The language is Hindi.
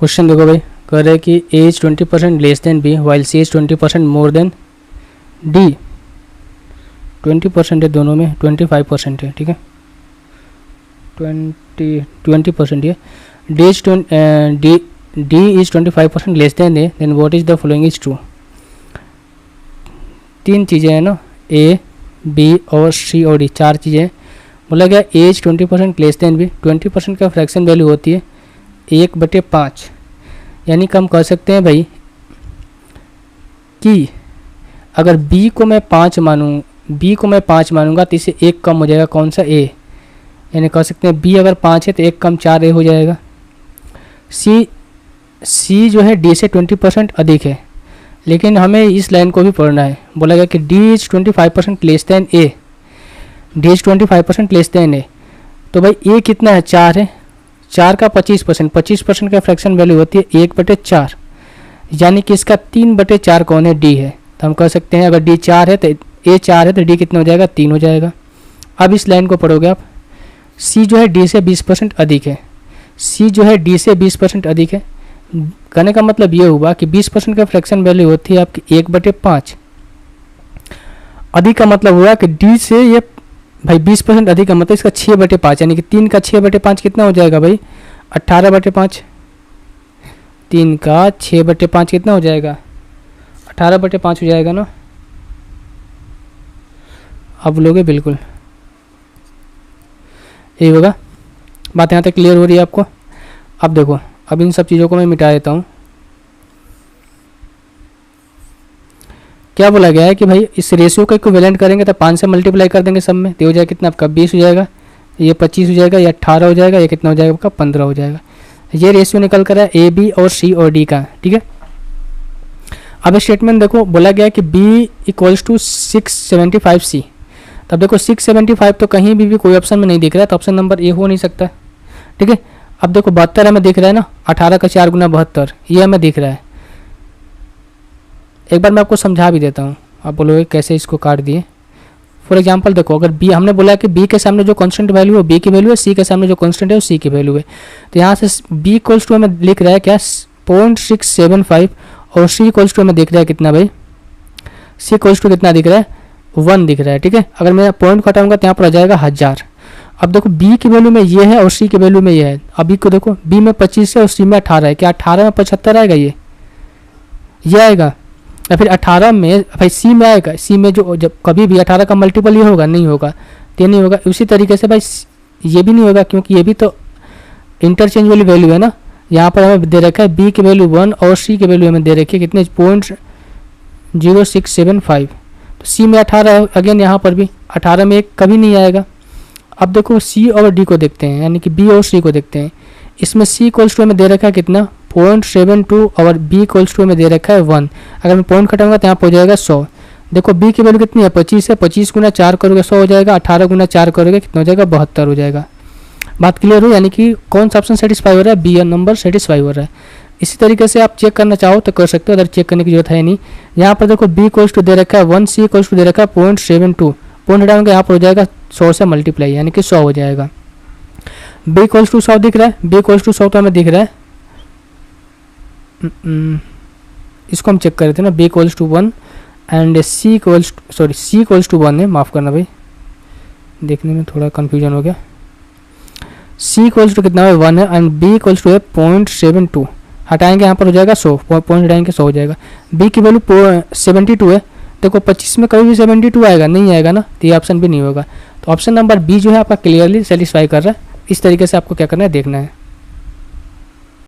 क्वेश्चन देखो भाई, कह रहे हैं कि A is 20% less than B while C is 20% more than D. 20% है दोनों में, 25% है, ठीक है, 20% है। D is 25% less than A, then what is the following is true. तीन चीज़ें हैं ना, ए बी और सी और डी, चार चीज़ें। बोला गया ए इज 20% लेस देन बी, 20% का फ्रैक्शन वैल्यू होती है 1/5, यानी कि हम कह सकते हैं भाई कि अगर b को मैं 5 मानूंगा तो इससे एक कम हो जाएगा, कौन सा a, यानी कह सकते हैं b अगर 5 है तो एक कम 4a हो जाएगा। c जो है d से 20% अधिक है, लेकिन हमें इस लाइन को भी पढ़ना है। बोला गया कि d is 25% less then a, d is 25% less then a, तो भाई a कितना है, 4 है, 4 का 25% का फ्रैक्शन वैल्यू होती है 1/4, यानी कि इसका 3/4 कौन है, d है। तो हम कह सकते हैं अगर d 4 है तो a 4 है तो d कितना हो जाएगा, 3 हो जाएगा। अब इस लाइन को पढ़ोगे आप, c जो है d से 20% अधिक है, c जो है d से 20% अधिक है, कहने का मतलब ये हुआ कि 20% का फ्रैक्शन वैल्यू होती है आपकी 1/5। अधिक का मतलब हुआ कि d से ये भाई 20% अधिक का मतलब इसका 6/5, यानी कि 3 का 6/5 कितना हो जाएगा भाई, 18/5। 3 का 6/5 कितना हो जाएगा, 18/5 हो जाएगा ना। अब लोगे बिल्कुल यही होगा। बात यहाँ तक क्लियर हो रही है आपको। अब देखो, अब इन सब चीज़ों को मैं मिटा देता हूँ। क्या बोला गया है कि भाई इस रेशियो को इक्विवेलेंट करेंगे तो 5 से मल्टीप्लाई कर देंगे सब में, तो हो जाएगा कितना आपका 20 हो जाएगा, ये 25 हो जाएगा, ये 18 हो जाएगा, ये कितना हो जाएगा आपका 15 हो जाएगा। ये रेशियो निकल कर है ए बी और सी और डी का, ठीक है। अब स्टेटमेंट देखो, बोला गया कि b इक्वल्स टू 675c। तब देखो 675 तो कहीं भी कोई ऑप्शन में नहीं दिख रहा है, तो ऑप्शन नंबर ए हो नहीं सकता, ठीक है। अब देखो 72 हमें दिख रहा है ना, 18 का 4 गुना 72, ये हमें दिख रहा है। एक बार मैं आपको समझा भी देता हूँ, आप बोलोगे कैसे इसको काट दिए। फॉर एग्जांपल देखो, अगर b हमने बोला कि b के सामने जो कांस्टेंट वैल्यू है b की वैल्यू है, c के सामने जो कांस्टेंट है वो c की वैल्यू है, तो यहाँ से b इक्वल्स टू हमें लिख रहा है क्या 0.675 और c इक्वल्स टू हमें दिख रहा है कितना भाई, c इक्वल्स टू कितना दिख रहा है 1 दिख रहा है, ठीक है। अगर मैं पॉइंट को हटाऊंगा तो यहाँ पर आ जाएगा 1000। अब देखो b की वैल्यू में ये है और c की वैल्यू में ये है। अभी को देखो b में 25 है और c में 18 है, क्या 18 में 75 आएगा, ये आएगा, या फिर 18 में भाई c में आएगा। c में जो जब कभी भी 18 का मल्टीपल ये होगा, नहीं होगा, तो ये नहीं होगा। उसी तरीके से भाई ये भी नहीं होगा, क्योंकि ये भी तो इंटरचेंज वाली वैल्यू है ना। यहाँ पर हमें दे रखा है b की वैल्यू 1 और c की वैल्यू हमें दे रखी है कितने 0.0675, तो c में 18 है, अगेन यहाँ पर भी 18 में एक कभी नहीं आएगा। अब देखो c और d को देखते हैं, यानी कि b और c को देखते हैं। इसमें c इक्वल्स टू हमें दे रखा है कितना 0.72 और b इक्वल्स टू हमें दे रखा है 1। अगर मैं पॉइंट घटाऊंगा तो यहाँ पर हो जाएगा 100। देखो b की वैल्यू कितनी है 25 है, 25 गुना 4 करोगे 100 हो जाएगा, 18 गुना 4 करोगे कितना हो जाएगा 72 हो जाएगा। बात क्लियर हो, यानी कि कौन सा ऑप्शन सेटिस्फाई हो रहा है, बी नंबर सेटिस्फाई हो रहा है। इसी तरीके से आप चेक करना चाहो तो कर सकते हो, अगर चेक करने की जरूरत है नहीं। यहाँ पर देखो b इक्वल्स टू दे रखा है 1, c इक्वल्स टू दे रखा है 0.72, पॉइंट हटाऊंगा यहाँ पर हो जाएगा 100 से मल्टीप्लाई, यानी कि 100 हो जाएगा। b इक्वल्स टू 100 दिख रहा है, b इक्वल्स टू 100 तो हमें दिख रहा है, इसको हम चेक कर रहे थे ना, b equals to 1 and c equals to 1 है, माफ़ करना भाई देखने में थोड़ा कन्फ्यूजन हो गया। c इक्वल्स टू कितना है 1 है एंड b इक्वल्स टू है 0.72, हटाएंगे यहाँ पर हो जाएगा 100, पॉइंट हटाएंगे 100 हो जाएगा। b की वैल्यू 72 है, देखो 25 में कभी भी 72 आएगा, नहीं आएगा ना, तो ये ऑप्शन भी नहीं होगा। तो ऑप्शन नंबर बी जो है आपका क्लियरली सेटिस्फाई कर रहा है। इस तरीके से आपको क्या करना है देखना है।